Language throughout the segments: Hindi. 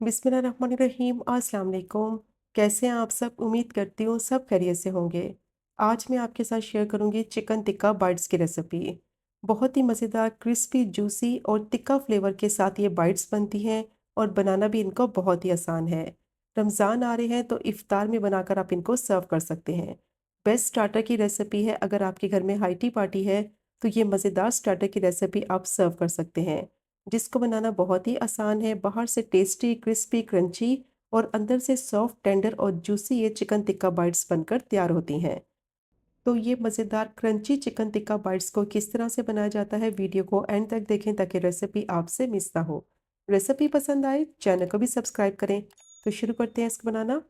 बिस्मिल्लाहिर्रहमानिर्रहीम। अस्सलाम वालेकुम। कैसे हैं आप सब? उम्मीद करती हूँ सब खैरियत से होंगे। आज मैं आपके साथ शेयर करूँगी चिकन टिक्का बाइट्स की रेसिपी। बहुत ही मज़ेदार, क्रिस्पी, जूसी और टिक्का फ्लेवर के साथ ये बाइट्स बनती हैं और बनाना भी इनको बहुत ही आसान है। रमज़ान आ रहे हैं तो इफ्तार में बनाकर आप इनको सर्व कर सकते हैं। बेस्ट स्टार्टर की रेसिपी है। अगर आपके घर में हाई टी पार्टी है तो ये मज़ेदार स्टार्टर की रेसिपी आप सर्व कर सकते हैं, जिसको बनाना बहुत ही आसान है। बाहर से टेस्टी, क्रिस्पी, क्रंची और अंदर से सॉफ्ट, टेंडर और जूसी ये चिकन टिक्का बाइट्स बनकर तैयार होती हैं। तो ये मज़ेदार क्रंची चिकन टिक्का बाइट्स को किस तरह से बनाया जाता है, वीडियो को एंड तक देखें ताकि रेसिपी आपसे मिस ना हो। रेसिपी पसंद आए चैनल को भी सब्सक्राइब करें। तो शुरू करते हैं इसको बनाना।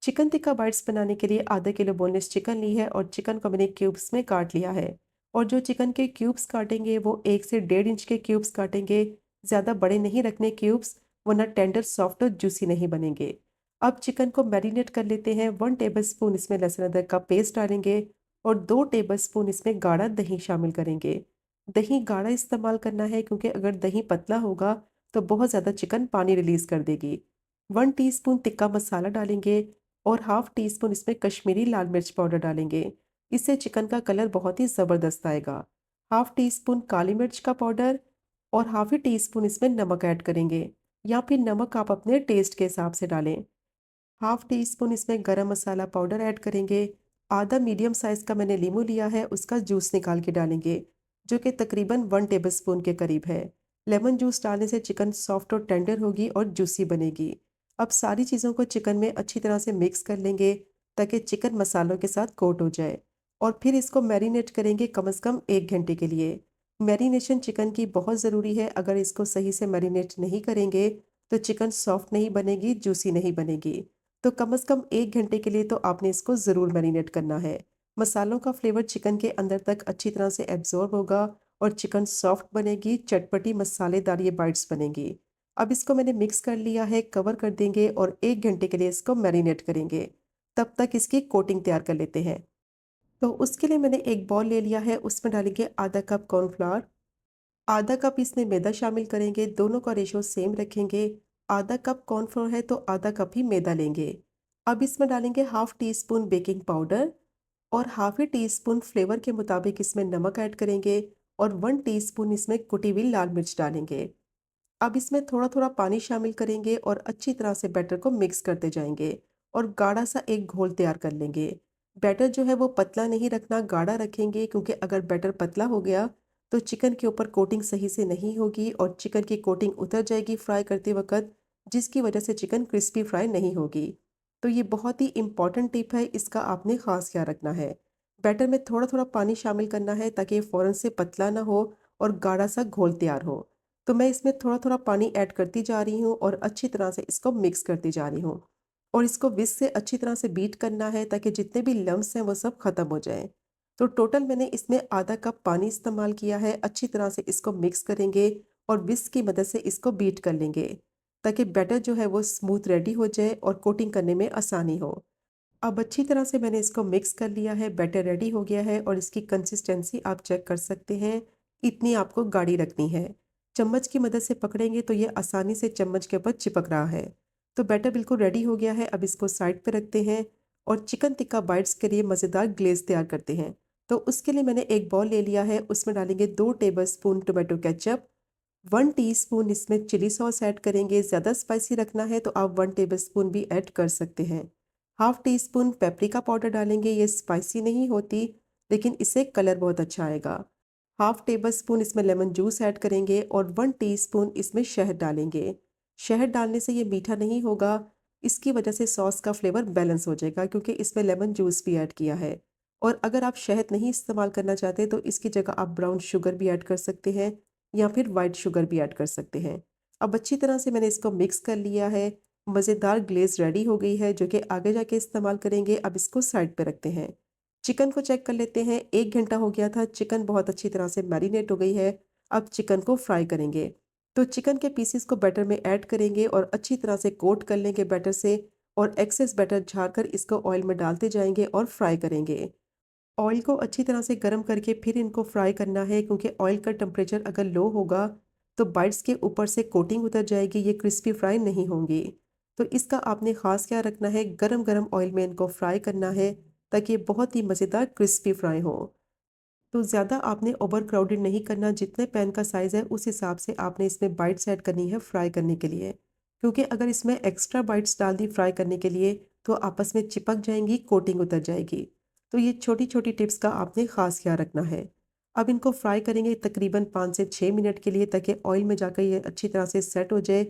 चिकन टिक्का बाइट्स बनाने के लिए आधा किलो बोनलेस चिकन ली है और चिकन को मैंने क्यूब्स में काट लिया है। और जो चिकन के क्यूब्स काटेंगे वो 1 से 1.5 इंच के क्यूब्स काटेंगे। ज़्यादा बड़े नहीं रखने क्यूब्स, वरना टेंडर, सॉफ्ट और जूसी नहीं बनेंगे। अब चिकन को मैरिनेट कर लेते हैं। 1 टेबल स्पून इसमें लहसुन अदरक का पेस्ट डालेंगे और 2 टेबल स्पून इसमें गाढ़ा दही शामिल करेंगे। दही गाढ़ा इस्तेमाल करना है क्योंकि अगर दही पतला होगा तो बहुत ज़्यादा चिकन पानी रिलीज कर देगी। 1 टीस्पून टिक्का मसाला डालेंगे और हाफ टी स्पून इसमें कश्मीरी लाल मिर्च पाउडर डालेंगे। इससे चिकन का कलर बहुत ही ज़बरदस्त आएगा। हाफ टी स्पून काली मिर्च का पाउडर और हाफ ही टी स्पून इसमें नमक ऐड करेंगे, या फिर नमक आप अपने टेस्ट के हिसाब से डालें। हाफ टी स्पून इसमें गरम मसाला पाउडर ऐड करेंगे। आधा मीडियम साइज़ का मैंने लीमू लिया है, उसका जूस निकाल के डालेंगे, जो कि तकरीबन 1 टेबल स्पून के करीब है। लेमन जूस डालने से चिकन सॉफ्ट और टेंडर होगी और जूसी बनेगी। अब सारी चीज़ों को चिकन में अच्छी तरह से मिक्स कर लेंगे ताकि चिकन मसालों के साथ कोट हो जाए। और फिर इसको मैरिनेट करेंगे कम से कम 1 घंटे के लिए। मैरिनेशन चिकन की बहुत ज़रूरी है। अगर इसको सही से मैरिनेट नहीं करेंगे तो चिकन सॉफ्ट नहीं बनेगी, जूसी नहीं बनेगी। तो कम से कम 1 घंटे के लिए तो आपने इसको ज़रूर मैरिनेट करना है। मसालों का फ्लेवर चिकन के अंदर तक अच्छी तरह से एब्जॉर्ब होगा और चिकन सॉफ्ट बनेगी, चटपटी मसालेदार ये बाइट्स बनेंगी। अब इसको मैंने मिक्स कर लिया है, कवर कर देंगे और 1 घंटे के लिए इसको मैरिनेट करेंगे। तब तक इसकी कोटिंग तैयार कर लेते हैं। तो उसके लिए मैंने एक बॉल ले लिया है, उसमें डालेंगे आधा कप कॉर्नफ्लावर, आधा कप इसमें मैदा शामिल करेंगे। दोनों का रेशो सेम रखेंगे। आधा कप कॉर्नफ्लोर है तो आधा कप ही मैदा लेंगे। अब इसमें डालेंगे half tea spoon baking powder और हाफ ही टी स्पून फ्लेवर के मुताबिक इसमें नमक ऐड करेंगे और 1 टीस्पून इसमें कुटी हुई लाल मिर्च डालेंगे। अब इसमें थोड़ा थोड़ा पानी शामिल करेंगे और अच्छी तरह से बैटर को मिक्स करते जाएंगे और गाढ़ा सा एक घोल तैयार कर लेंगे। बैटर जो है वो पतला नहीं रखना, गाढ़ा रखेंगे, क्योंकि अगर बैटर पतला हो गया तो चिकन के ऊपर कोटिंग सही से नहीं होगी और चिकन की कोटिंग उतर जाएगी फ्राई करते वक्त, जिसकी वजह से चिकन क्रिस्पी फ्राई नहीं होगी। तो ये बहुत ही इंपॉर्टेंट टिप है, इसका आपने खास ख्याल रखना है। बैटर में थोड़ा थोड़ा पानी शामिल करना है ताकि ये फ़ौरन से पतला ना हो और गाढ़ा सा घोल तैयार हो। तो मैं इसमें थोड़ा-थोड़ा पानी ऐड करती जा रही हूँ और अच्छी तरह से इसको मिक्स करती जा रही हूँ। और इसको विस्क से अच्छी तरह से बीट करना है ताकि जितने भी लम्प्स हैं वो सब ख़त्म हो जाएँ। तो टोटल मैंने इसमें आधा कप पानी इस्तेमाल किया है। अच्छी तरह से इसको मिक्स करेंगे और विस्क की मदद से इसको बीट कर लेंगे ताकि बैटर जो है वो स्मूथ रेडी हो जाए और कोटिंग करने में आसानी हो। अब अच्छी तरह से मैंने इसको मिक्स कर लिया है, बैटर रेडी हो गया है और इसकी कंसिस्टेंसी आप चेक कर सकते हैं। इतनी आपको गाढ़ी रखनी है। चम्मच की मदद से पकड़ेंगे तो ये आसानी से चम्मच के ऊपर चिपक रहा है। तो बैटर बिल्कुल रेडी हो गया है। अब इसको साइड पे रखते हैं और चिकन टिक्का बाइट्स के लिए मज़ेदार ग्लेज़ तैयार करते हैं। तो उसके लिए मैंने एक बॉल ले लिया है, उसमें डालेंगे 2 table spoon tomato ketchup, 1 teaspoon इसमें चिली सॉस ऐड करेंगे। ज़्यादा स्पाइसी रखना है तो आप 1 टेबल स्पून भी ऐड कर सकते हैं। Half tea spoon paprika powder डालेंगे। ये स्पाइसी नहीं होती लेकिन इससे कलर बहुत अच्छा आएगा। हाफ टेबल स्पून इसमें लेमन जूस ऐड करेंगे और 1 टीस्पून इसमें शहद डालेंगे। शहद डालने से ये मीठा नहीं होगा, इसकी वजह से सॉस का फ्लेवर बैलेंस हो जाएगा क्योंकि इसमें लेमन जूस भी ऐड किया है। और अगर आप शहद नहीं इस्तेमाल करना चाहते तो इसकी जगह आप ब्राउन शुगर भी ऐड कर सकते हैं या फिर वाइट शुगर भी ऐड कर सकते हैं। अब अच्छी तरह से मैंने इसको मिक्स कर लिया है। मज़ेदार ग्लेज़ रेडी हो गई है जो कि आगे जाके इस्तेमाल करेंगे। अब इसको साइड पे रखते हैं। चिकन को चेक कर लेते हैं। 1 घंटा हो गया था, चिकन बहुत अच्छी तरह से मैरिनेट हो गई है। अब चिकन को फ्राई करेंगे। तो चिकन के पीसेस को बैटर में ऐड करेंगे और अच्छी तरह से कोट कर लेंगे बैटर से और एक्सेस बैटर झाड़कर इसको ऑयल में डालते जाएंगे और फ्राई करेंगे। ऑयल को अच्छी तरह से गर्म करके फिर इनको फ्राई करना है क्योंकि ऑयल का टेम्परेचर अगर लो होगा तो बाइट्स के ऊपर से कोटिंग उतर जाएगी, ये क्रिस्पी फ्राई नहीं होंगी। तो इसका आपने ख़ास ख्याल रखना है, गरम गरम ऑयल में इनको फ्राई करना है ताकि ये बहुत ही मज़ेदार क्रिस्पी फ्राई हो। तो ज़्यादा आपने ओवर क्राउडेड नहीं करना, जितने पैन का साइज़ है उस हिसाब से आपने इसमें बाइट्स ऐड करनी है फ्राई करने के लिए। क्योंकि अगर इसमें एक्स्ट्रा बाइट्स डाल दी फ्राई करने के लिए तो आपस में चिपक जाएंगी, कोटिंग उतर जाएगी। तो ये छोटी छोटी टिप्स का आपने ख़ास ख्याल रखना है। अब इनको फ्राई करेंगे तकरीबन 5 से 6 मिनट के लिए ताकि ऑयल में जाकर ये अच्छी तरह से सेट हो जाए।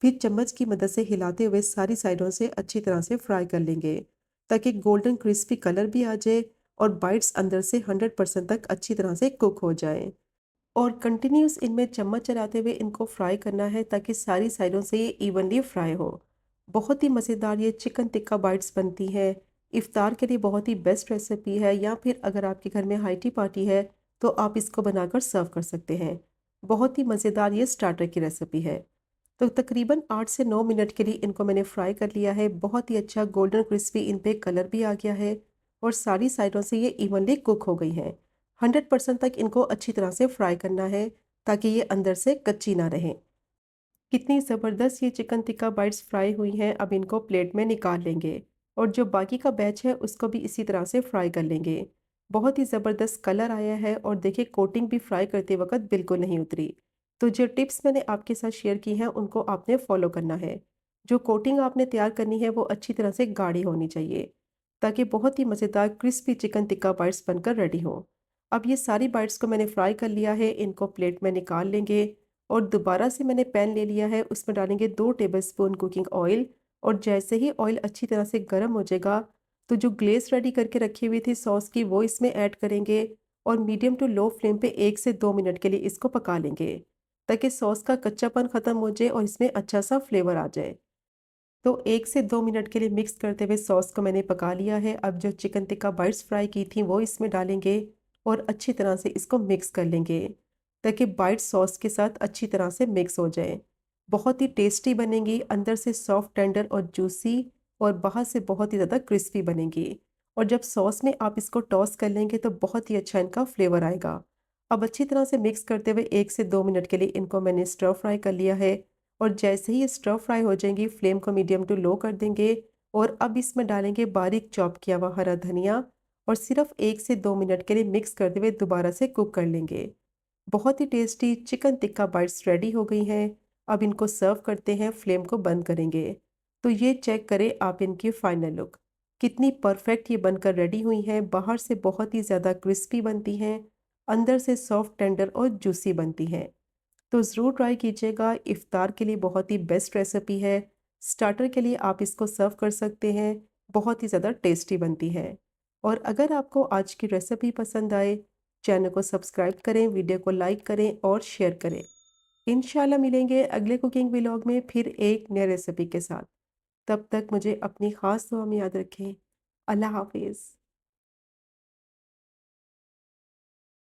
फिर चम्मच की मदद से हिलाते हुए सारी साइडों से अच्छी तरह से फ्राई कर लेंगे ताकि गोल्डन क्रिस्पी कलर भी आ जाए और बाइट्स अंदर से 100% तक अच्छी तरह से कुक हो जाए। और कंटिन्यूस इनमें चम्मच चलाते हुए इनको फ्राई करना है ताकि सारी साइडों से ये इवनली फ्राई हो। बहुत ही मज़ेदार ये चिकन टिक्का बाइट्स बनती है। इफ्तार के लिए बहुत ही बेस्ट रेसिपी है, या फिर अगर आपके घर में हाई टी पार्टी है तो आप इसको बनाकर सर्व कर सकते हैं। बहुत ही मज़ेदार ये स्टार्टर की रेसिपी है। तो तकरीबन 8 से 9 मिनट के लिए इनको मैंने फ्राई कर लिया है। बहुत ही अच्छा गोल्डन क्रिस्पी इन पे कलर भी आ गया है और सारी साइडों से ये इवनली कुक हो गई हैं। 100% तक इनको अच्छी तरह से फ्राई करना है ताकि ये अंदर से कच्ची ना रहें। कितनी ज़बरदस्त ये चिकन टिक्का बाइट्स फ्राई हुई हैं। अब इनको प्लेट में निकाल लेंगे और जो बाकी का बैच है उसको भी इसी तरह से फ्राई कर लेंगे। बहुत ही ज़बरदस्त कलर आया है और देखिए कोटिंग भी फ्राई करते वक्त बिल्कुल नहीं उतरी। तो जो टिप्स मैंने आपके साथ शेयर की हैं उनको आपने फॉलो करना है। जो कोटिंग आपने तैयार करनी है वो अच्छी तरह से गाढ़ी होनी चाहिए ताकि बहुत ही मज़ेदार क्रिस्पी चिकन टिक्का बाइट्स बनकर रेडी हो। अब ये सारी बाइट्स को मैंने फ्राई कर लिया है, इनको प्लेट में निकाल लेंगे और दोबारा से मैंने पैन ले लिया है, उसमें डालेंगे 2 टेबलस्पून कुकिंग ऑयल। और जैसे ही ऑयल अच्छी तरह से गर्म हो जाएगा तो जो ग्लेज़ रेडी करके रखी हुई थी सॉस की वो इसमें ऐड करेंगे और मीडियम टू लो फ्लेम पे 1 से 2 मिनट के लिए इसको पका लेंगे ताकि सॉस का कच्चापन ख़त्म हो जाए और इसमें अच्छा सा फ्लेवर आ जाए। तो 1 से 2 मिनट के लिए मिक्स करते हुए सॉस को मैंने पका लिया है। अब जो चिकन टिक्का बाइट्स फ्राई की थी वो इसमें डालेंगे और अच्छी तरह से इसको मिक्स कर लेंगे ताकि बाइट सॉस के साथ अच्छी तरह से मिक्स हो जाए। बहुत ही टेस्टी बनेंगी, अंदर से सॉफ्ट टेंडर और जूसी और बाहर से बहुत ही ज़्यादा क्रिस्पी बनेंगी। और जब सॉस में आप इसको टॉस कर लेंगे तो बहुत ही अच्छा इनका फ्लेवर आएगा। अब अच्छी तरह से मिक्स करते हुए 1 से 2 मिनट के लिए इनको मैंने स्टर फ्राई कर लिया है और जैसे ही ये स्टर फ्राई हो जाएंगी फ्लेम को मीडियम टू लो कर देंगे और अब इसमें डालेंगे बारीक चॉप किया हुआ हरा धनिया और सिर्फ 1 से 2 मिनट के लिए मिक्स करते हुए दोबारा से कुक कर लेंगे। बहुत ही tasty chicken tikka bites ready हो गई हैं। अब इनको सर्व करते हैं, फ्लेम को बंद करेंगे। तो ये चेक करें आप इनकी फाइनल लुक, कितनी परफेक्ट ये बनकर रेडी हुई हैं। बाहर से बहुत ही ज़्यादा क्रिस्पी बनती हैं, अंदर से सॉफ्ट टेंडर और जूसी बनती हैं। तो ज़रूर ट्राई कीजिएगा, इफ्तार के लिए बहुत ही बेस्ट रेसिपी है। स्टार्टर के लिए आप इसको सर्व कर सकते हैं, बहुत ही ज़्यादा टेस्टी बनती है। और अगर आपको आज की रेसिपी पसंद आए, चैनल को सब्सक्राइब करें, वीडियो को लाइक करें और शेयर करें। इंशाल्लाह मिलेंगे अगले कुकिंग व्लॉग में फिर एक नए रेसिपी के साथ। तब तक मुझे अपनी ख़ास दुआ में याद रखें। अल्लाह हाफिज़।